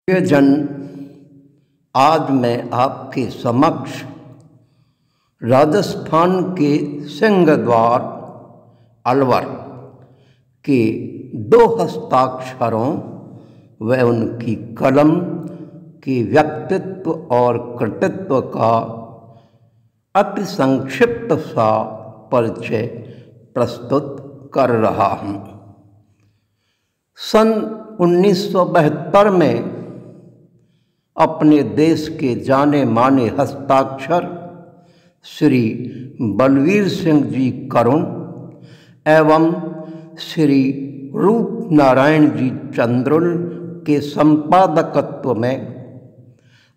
प्रियजन, आज मैं आपके समक्ष राजस्थान के सिंहद्वार अलवर के 2 हस्ताक्षरों व उनकी कलम के व्यक्तित्व और कृतित्व का अति संक्षिप्त सा परिचय प्रस्तुत कर रहा हूँ। सन 1972 में अपने देश के जाने माने हस्ताक्षर श्री बलवीर सिंह जी करुण एवं श्री रूप नारायण जी चंद्रुल के संपादकत्व में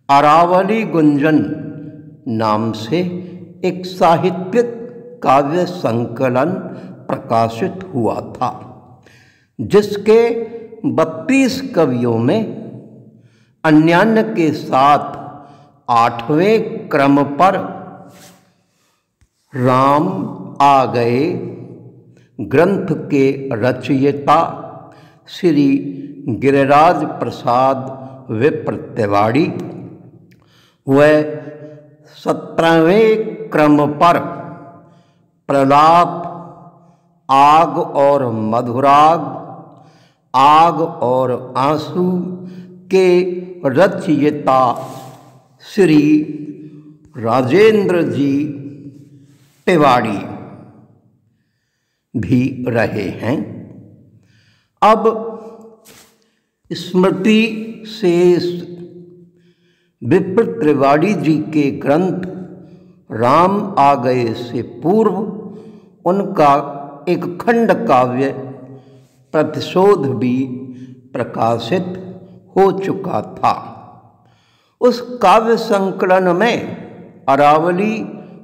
अरावली गुंजन नाम से एक साहित्यिक काव्य संकलन प्रकाशित हुआ था, जिसके 32 कवियों में अन्यान्य के साथ 8वें क्रम पर राम आ गए ग्रंथ के रचयिता श्री गिरिराज प्रसाद विप्र तिवारी व 17वें क्रम पर प्रलाप, आग और मधुराग, आग और आंसू के रचयिता श्री राजेंद्र जी तिवारी भी रहे हैं। अब स्मृति शेष विप्र तिवारी जी के ग्रंथ राम आ गए से पूर्व उनका एक खंड काव्य प्रतिशोध भी प्रकाशित हो चुका था। उस काव्य संकलन में अरावली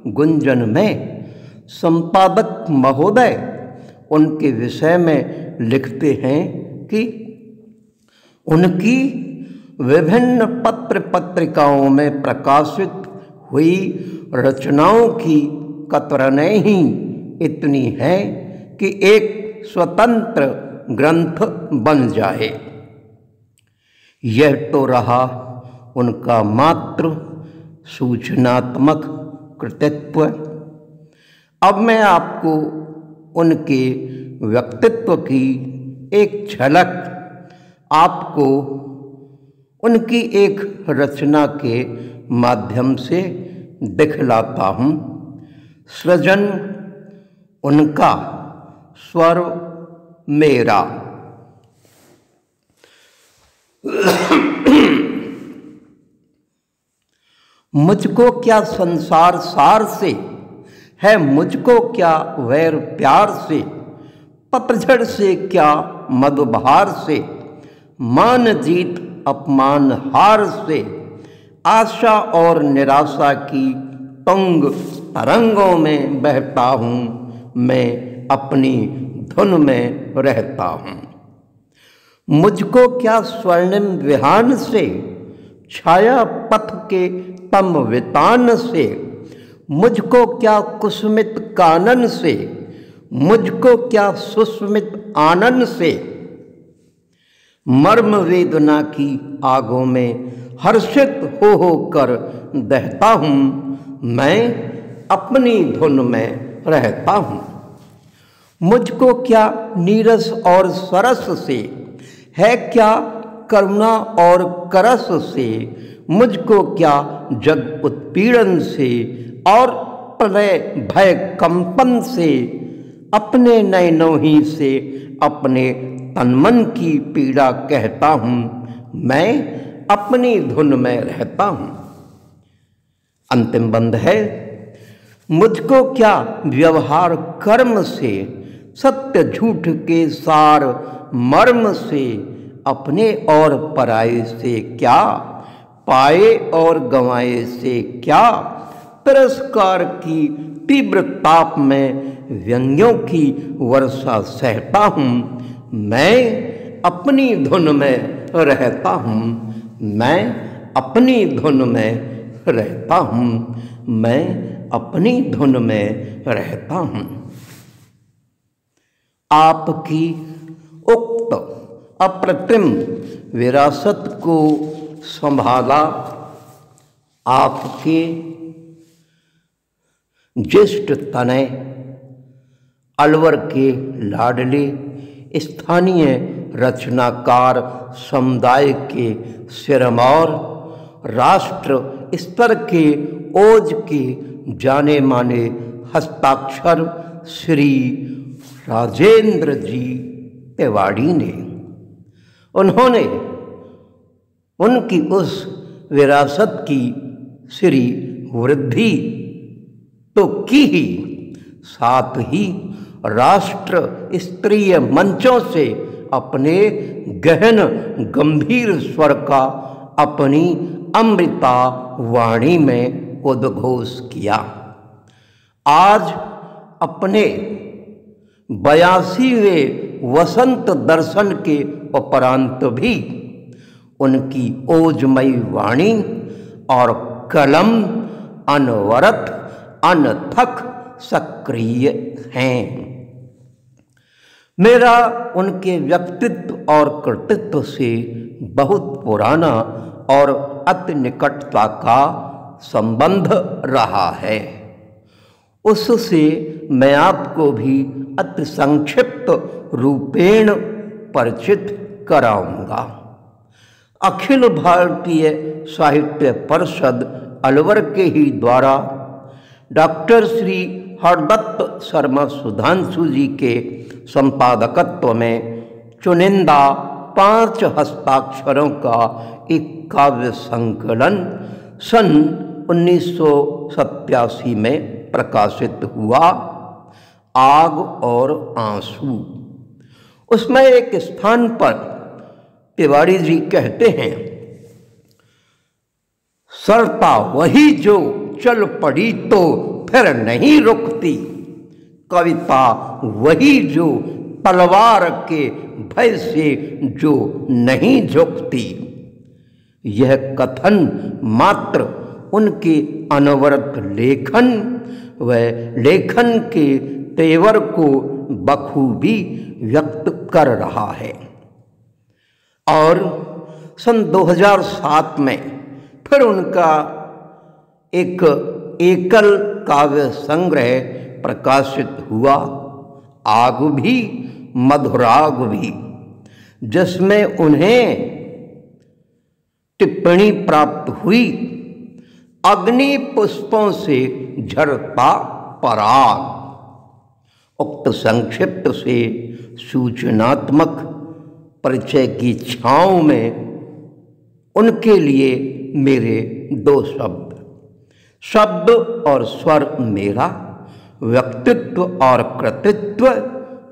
गुंजन में संपादक महोदय उनके विषय में लिखते हैं कि उनकी विभिन्न पत्र पत्रिकाओं में प्रकाशित हुई रचनाओं की कतरनें ही इतनी हैं कि एक स्वतंत्र ग्रंथ बन जाए। यह तो रहा उनका मात्र सूचनात्मक कृतित्व। अब मैं आपको उनके व्यक्तित्व की एक झलक आपको उनकी एक रचना के माध्यम से दिखलाता हूँ। सृजन उनका, स्वर मेरा। मुझको क्या संसार सार से है, मुझको क्या वैर प्यार से, पतझड़ से क्या मधुबहार से, मान जीत अपमान हार से, आशा और निराशा की तुंग तरंगों में बहता हूँ, मैं अपनी धुन में रहता हूँ। मुझको क्या स्वर्णिम विहान से, छाया पथ के तम वितान से, मुझको क्या कुसुमित कानन से, मुझको क्या सुस्मित आनन से, मर्म वेदना की आगों में हर्षित हो कर दहता हूँ, मैं अपनी धुन में रहता हूँ। मुझको क्या नीरस और सरस से, है क्या करुणा और करस से, मुझको क्या जग उत्पीड़न से और प्रलय भय कंपन से, अपने नयनों ही से अपने तनमन की पीड़ा कहता हूँ, मैं अपनी धुन में रहता हूँ। अंतिम बंद है, मुझको क्या व्यवहार कर्म से, सत्य झूठ के सार मर्म से, अपने और पराये से क्या, पाए और गंवाए से क्या, तिरस्कार की तीव्र ताप में व्यंग्यों की वर्षा सहता हूँ, मैं अपनी धुन में रहता हूँ, मैं अपनी धुन में रहता हूँ, मैं अपनी धुन में रहता हूँ। आपकी उक्त अप्रतिम विरासत को संभाला आपके ज्येष्ठ तनय अलवर के लाडले स्थानीय रचनाकार समुदाय के सिरमौर राष्ट्र स्तर के ओज के जाने माने हस्ताक्षर श्री राजेंद्र जी तिवारी ने, उन्होंने उनकी उस विरासत की श्री वृद्धि तो की ही, साथ ही राष्ट्र स्तरीय मंचों से अपने गहन गंभीर स्वर का अपनी अमृता वाणी में उद्घोष किया। आज अपने 82वें वसंत दर्शन के उपरांत भी उनकी ओजमयी वाणी और कलम अनवरत अनथक सक्रिय हैं। मेरा उनके व्यक्तित्व और कृतित्व से बहुत पुराना और अति निकटता का संबंध रहा है। उससे मैं आपको भी अति संक्षिप्त रूपेण परिचित कराऊंगा। अखिल भारतीय साहित्य परिषद अलवर के ही द्वारा डॉक्टर श्री हरदत्त शर्मा सुधांशु जी के संपादकत्व में चुनिंदा 5 हस्ताक्षरों का एक काव्य संकलन सन 1987 में प्रकाशित हुआ, आग और आंसू। उसमें एक स्थान पर तिवारी जी कहते हैं, सरता वही जो चल पड़ी तो फिर नहीं रुकती, कविता वही जो तलवार के भय से जो नहीं झुकती। यह कथन मात्र उनके अनवरत लेखन व लेखन के तेवर को बखूबी व्यक्त कर रहा है। और सन 2007 में फिर उनका एक एकल काव्य संग्रह प्रकाशित हुआ, आग भी मधुराग भी, जिसमें उन्हें टिप्पणी प्राप्त हुई, अग्नि पुष्पों से झरता पराग। उक्त संक्षिप्त से सूचनात्मक परिचय की छांव में उनके लिए मेरे 2 शब्द और स्वर मेरा, व्यक्तित्व और कृतित्व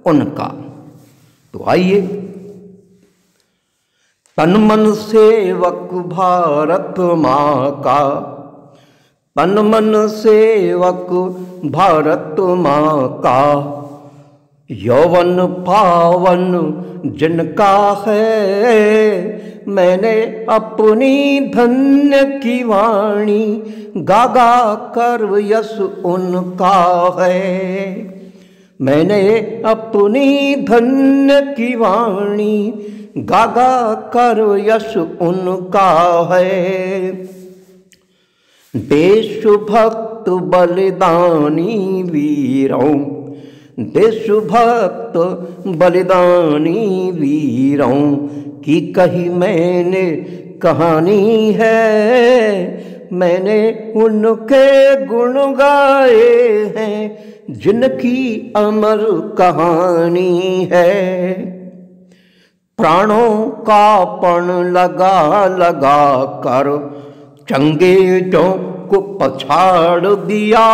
उनका। तो आइए, तन मन सेवक भारत माँ का, तन मन सेवक भारत माँ का, यौवन पावन जिनका है, मैंने अपनी धन्य की वाणी गागा कर यश उनका है। मैंने अपनी धन्य की वाणी गागा कर यश उनका है। देशभक्त बलिदानी वीरों, देशभक्त बलिदानी वीरों की कही मैंने कहानी है। मैंने उनके गुण गाए हैं जिनकी अमर कहानी है। प्राणों का पण लगा लगा कर चंगेजों को पछाड़ दिया,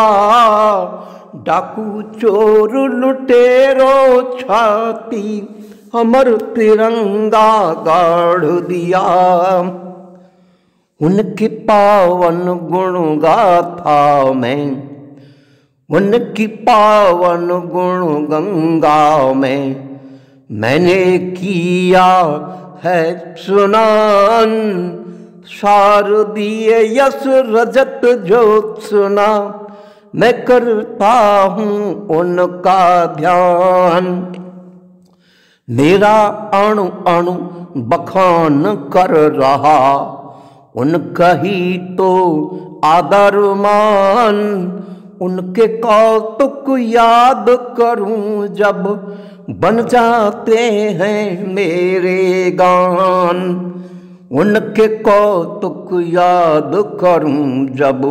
डाकू चोर लुटेरों छाती अमर तिरंगा गाड़ दिया। उनके पावन गुण गाथा में, उनकी पावन गुण गंगा में मैंने किया है स्नान। शारदीय यश रजत ज्योत्सना मैं करता हूँ उनका ध्यान। मेरा अणु अणु बखान कर रहा उनका ही तो आदर मान, उनके कौतुक याद करूं जब बन जाते हैं मेरे गान। उनके कौतुक याद करूं जब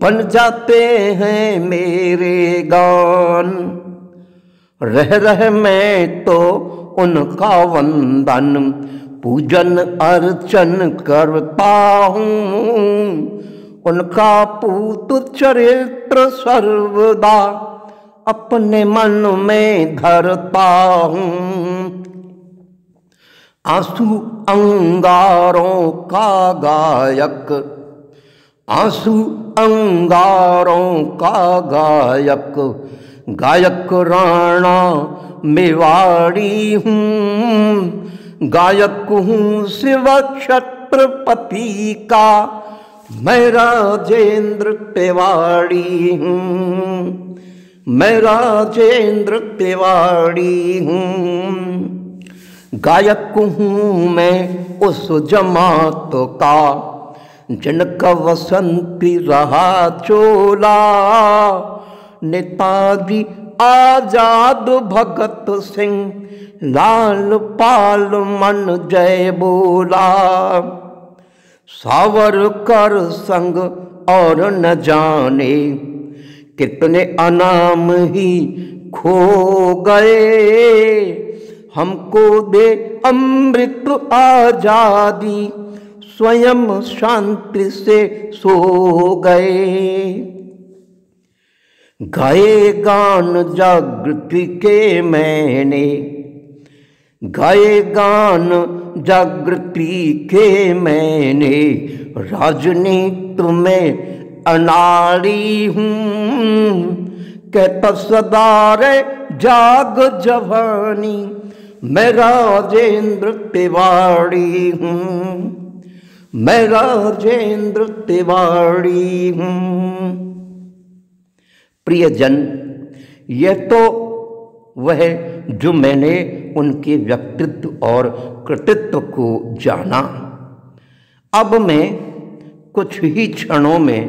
बन जाते हैं मेरे गान। रह रह मैं तो उनका वंदन पूजन अर्चन करता हूँ, उनका पूत चरित्र सर्वदा अपने मन में धरता हूँ। आंसू अंगारों का गायक, आंसू अंगारों का गायक, गायक राणा मेवाड़ी हूँ, गायक हूँ शिव छत्रपति का मैं राजेंद्र तिवाड़ी हूँ, मैं राजेंद्र तिवाड़ी हूँ। गायक हूँ मैं उस जमात का जिनका वसंती रहा चोला, नेताजी आजाद भगत सिंह लाल पाल मन जय बोला। सावरकर संग और न जाने कितने अनाम ही खो गए, हमको दे अमृत आजादी स्वयं शांति से सो गए। गाए गान जागृति के मैंने, गाए गान जागृति के मैंने, राजनीति में अनाड़ी हूँ, कहता सदा रे जाग जवानी मैं राजेंद्र तिवाड़ी हूँ, मैं राजेंद्र तिवाड़ी हूँ। प्रियजन, यह तो वह जो मैंने उनके व्यक्तित्व और कृतित्व को जाना। अब मैं कुछ ही क्षणों में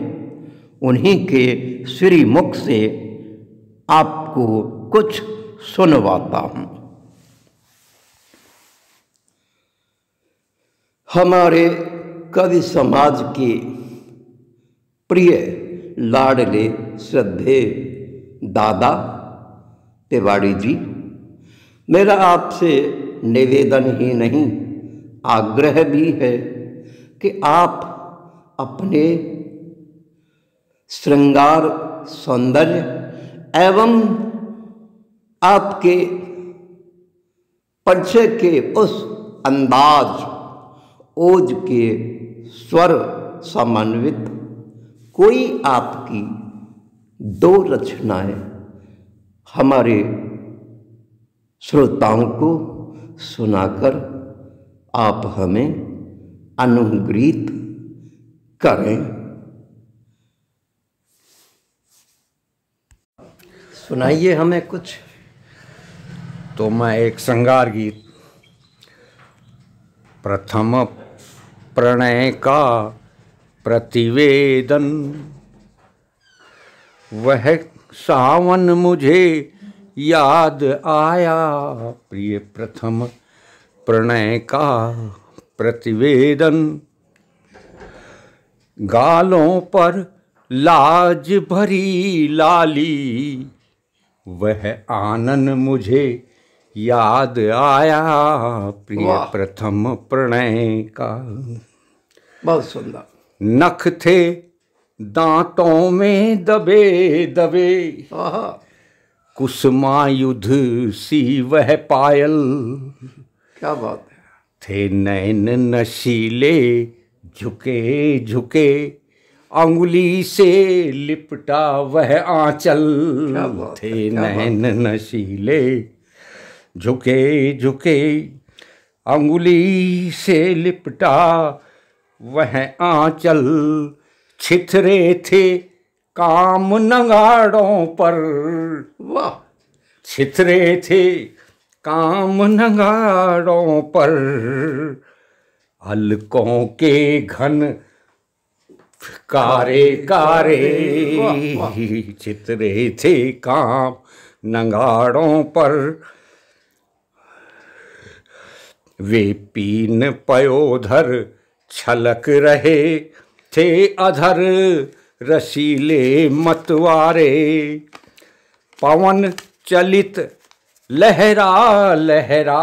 उन्हीं के श्रीमुख से आपको कुछ सुनवाता हूँ। हमारे कवि समाज के प्रिय लाडले श्रद्धेय दादा तिवाड़ी जी, मेरा आपसे निवेदन ही नहीं आग्रह भी है कि आप अपने श्रृंगार सौंदर्य एवं आपके परिचय के उस अंदाज ओज के स्वर समन्वित कोई आपकी दो रचनाएं हमारे श्रोताओं को सुनाकर आप हमें अनुग्रहित करें। सुनाइए हमें कुछ। तो मैं एक श्रृंगार गीत, प्रथम प्रणय का प्रतिवेदन, वह सावन मुझे याद आया, प्रिय प्रथम प्रणय का प्रतिवेदन, गालों पर लाज भरी लाली, वह आनन मुझे याद आया, प्रिय प्रथम प्रणय का। बहुत सुंदर। नख थे दांतों में दबे दबे, कुसुमायुध सी वह पायल, क्या बात है। थे नैन नशीले झुके झुके, अंगुली से लिपटा वह आंचल, थे नैन नशीले झुके झुके, अंगुली से लिपटा वह आंचल, छिथरे थे काम नगाड़ों पर, वाह, छिथरे थे काम नगाड़ों पर, अलकों के घन कारे कारे चितरे थे काम नगाड़ों पर, वे पीन पयोधर छलक रहे थे अधर रसीले मतवारे। पवन चलित लहरा लहरा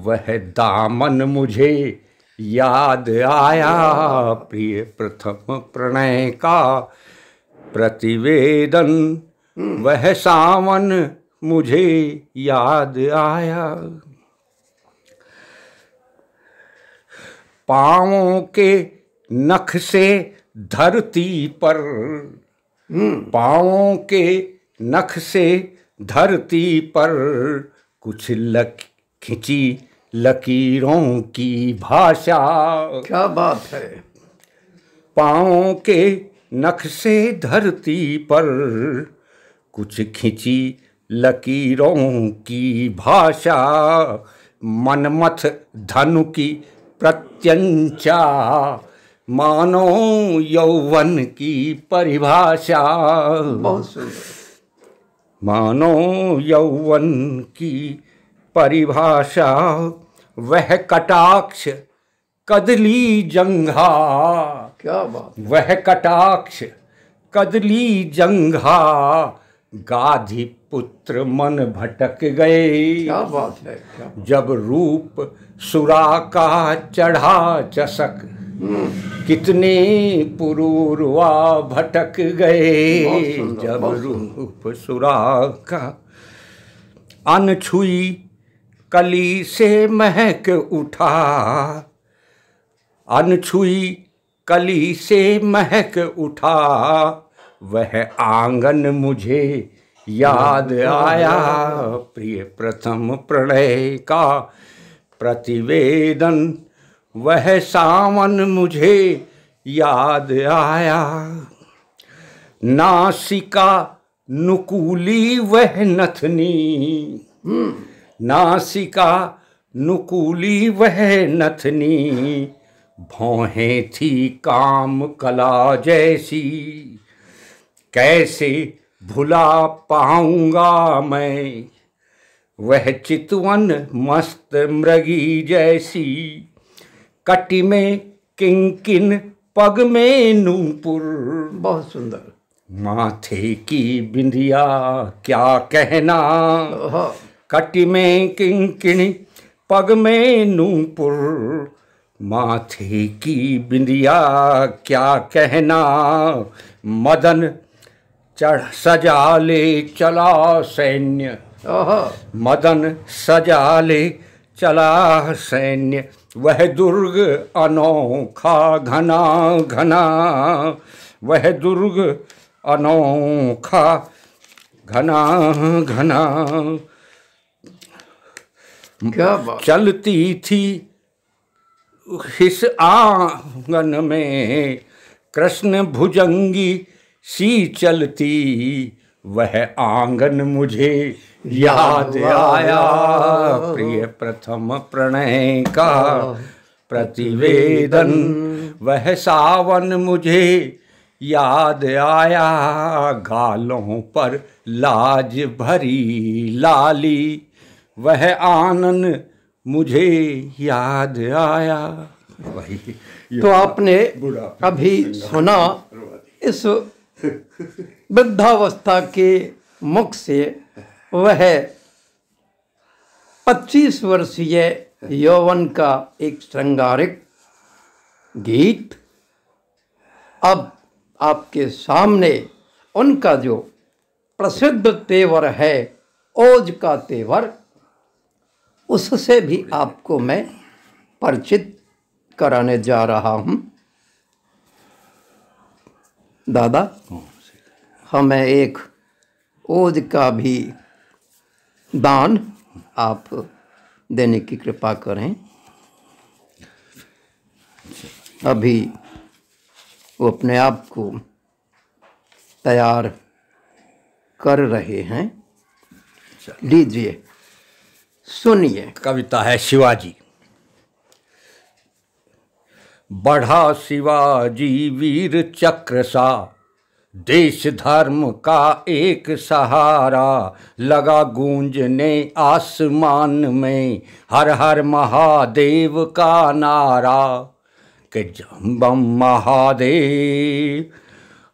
वह दामन मुझे याद आया, प्रिय प्रथम प्रणय का प्रतिवेदन वह सावन मुझे याद आया। पाँवों के नख से धरती पर, पाँवों के नख से धरती पर कुछ खिंची लकीरों की भाषा। क्या बात है। पाँवों के नख से धरती पर कुछ खिंची लकीरों की भाषा, मनमथ धनु की प्रत्यंचा मानो यौवन की परिभाषा। बहुत सुंदर। मानो यौवन की परिभाषा, वह कटाक्ष कदली जंघा। क्या बात। वह कटाक्ष कदली जंघा, गाधी पुत्र मन भटक गए। क्या बात है। क्या जब रूप सुरा का चढ़ा चसक, कितने पुरूरवा भटक गए। जब रूप सुरा का अनछुई कली से महक उठा, अनछुई कली से महक उठा, वह आंगन मुझे याद आया, प्रिय प्रथम प्रणय का प्रतिवेदन वह सावन मुझे याद आया। नासिका नुकूली वह नथनी, नासिका नुकूली वह नथनी, भौहें थी काम कला जैसी। कैसे भुला पाऊंगा मैं वह चितवन मस्त मृगी जैसी। कटी में किंकिन पग में नूपुर। बहुत सुंदर। माथे की बिंदिया क्या कहना, कटी में किंकिनी पग में नूपुर। माथे की बिंदिया क्या कहना, मदन चढ़ सजा ले चला सैन्य। मदन सजा ले चला सैन्य, वह दुर्ग अनोखा घना घना। वह दुर्ग अनोखा घना घना। क्या बात। चलती थी इस आंगन में कृष्ण भुजंगी सी चलती, वह आंगन मुझे याद आया, प्रिय प्रथम प्रणय का प्रतिवेदन वह सावन मुझे याद आया। गालों पर लाज भरी लाली, वह आनंद मुझे याद आया। वही तो आपने अभी सुना इस वृद्धावस्था के मुख से वह 25 वर्षीय यौवन का एक श्रृंगारिक गीत। अब आपके सामने उनका जो प्रसिद्ध तेवर है, ओज का तेवर, उससे भी आपको मैं परिचित कराने जा रहा हूँ। दादा, हमें एक ओज का भी दान आप देने की कृपा करें। अभी वो अपने आप को तैयार कर रहे हैं। लीजिए, सुनिए। कविता है शिवाजी। बढ़ा शिवाजी वीर चक्र सा, देश धर्म का एक सहारा, लगा गूंजने आसमान में हर हर महादेव का नारा, कि जम बम महादेव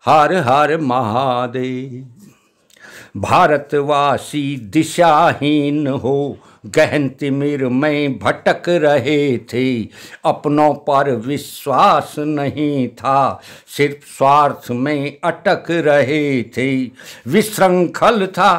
हर हर महादेव। भारतवासी दिशाहीन हो गहन तिमिर में भटक रहे थे, अपनों पर विश्वास नहीं था, सिर्फ स्वार्थ में अटक रहे थे। विशृंखल था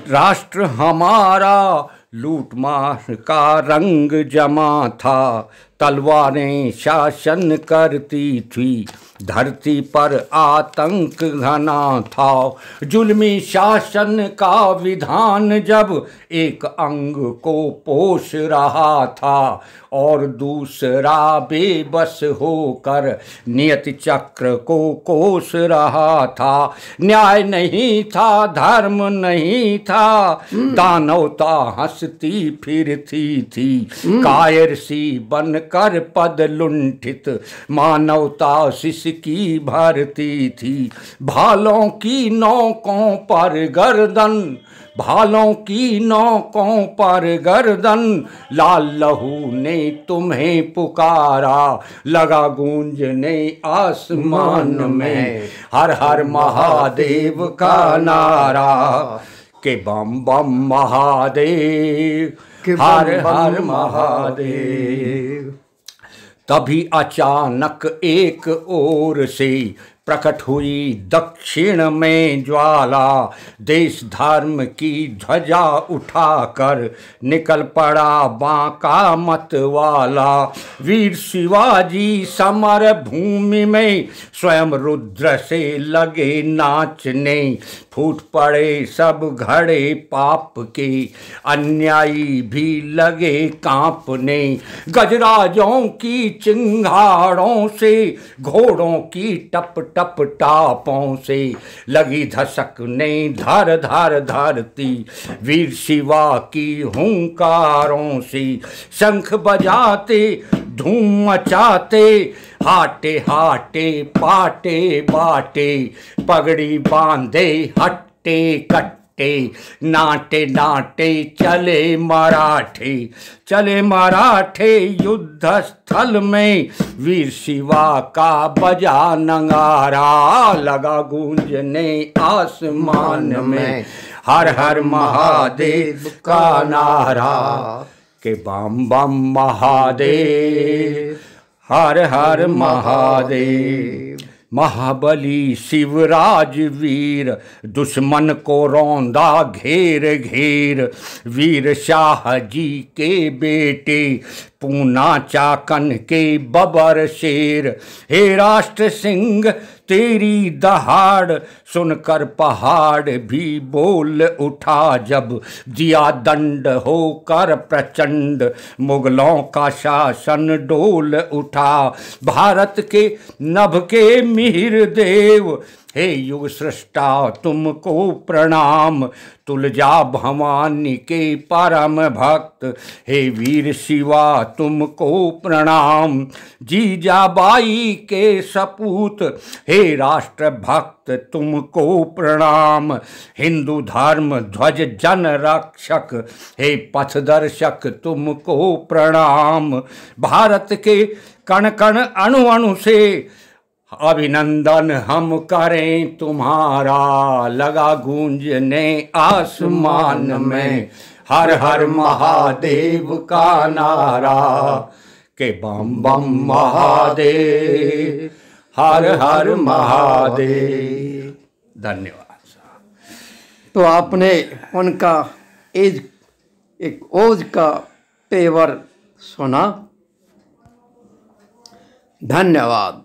राष्ट्र हमारा, लूटमार का रंग जमा था, तलवारें शासन करती थी, धरती पर आतंक घना था। जुल्मी शासन का विधान जब एक अंग को पोष रहा था, और दूसरा बेबस होकर नियति चक्र को कोस रहा था। न्याय नहीं था, धर्म नहीं था, दानवता हंसती फिरती थी, कायर सी बनकर पद लुंठित मानवता सिसकी भरती थी। भालों की नौकों पर गर्दन, भालों की नौकों पर गर्दन, लाल लहू ने तुम्हें पुकारा, लगा गूंजने आसमान में हर हर महादेव का नारा, के बम बम महादेव हर हर महादेव। तभी अचानक एक ओर से प्रकट हुई दक्षिण में ज्वाला, देश धर्म की ध्वजा उठाकर निकल पड़ा बांका मत वाला। वीर शिवाजी समर भूमि में स्वयं रुद्र से लगे नाचने, फूट पड़े सब घड़े पाप के, अन्यायी भी लगे कांपने। गजराजों की चिंगारों से, घोड़ों की टप टप टापों से लगी धसकने धर धर धरती। वीर शिवा की हुंकारों से शंख बजाते धूम मचाते, हाटे हाटे पाटे बाटे, पगड़ी बांधे हट्टे कट्टे, नाटे नाटे चले मराठे, चले मराठे युद्ध स्थल में। वीर शिवा का बजा नगारा, लगा गूंजने आसमान में हर हर महादेव का नारा, के बम बम महादेव हर हर महादेव। महाबली शिवराज वीर दुश्मन को रौंदा घेर घेर, वीर शाह जी के बेटे पूना चाकन के बबर शेर। हे राष्ट्र सिंह तेरी दहाड़ सुनकर पहाड़ भी बोल उठा, जब दिया दंड होकर प्रचंड मुगलों का शासन डोल उठा। भारत के नभ के मिहिर देव, हे युग सृष्टा तुमको प्रणाम। तुलजा भवानी के परम भक्त, हे वीर शिवा तुमको प्रणाम। जीजाबाई के सपूत, हे राष्ट्र भक्त तुमको प्रणाम। हिंदू धर्म ध्वज जन रक्षक, हे पथदर्शक तुमको प्रणाम। भारत के कण कण अणु अणु से अभिनंदन हम करें तुम्हारा, लगा गूंजने आसमान में हर हर महादेव का नारा, के बम बम महादेव हर हर महादेव। धन्यवाद। तो आपने उनका एक ओज का पेवर सुना। धन्यवाद।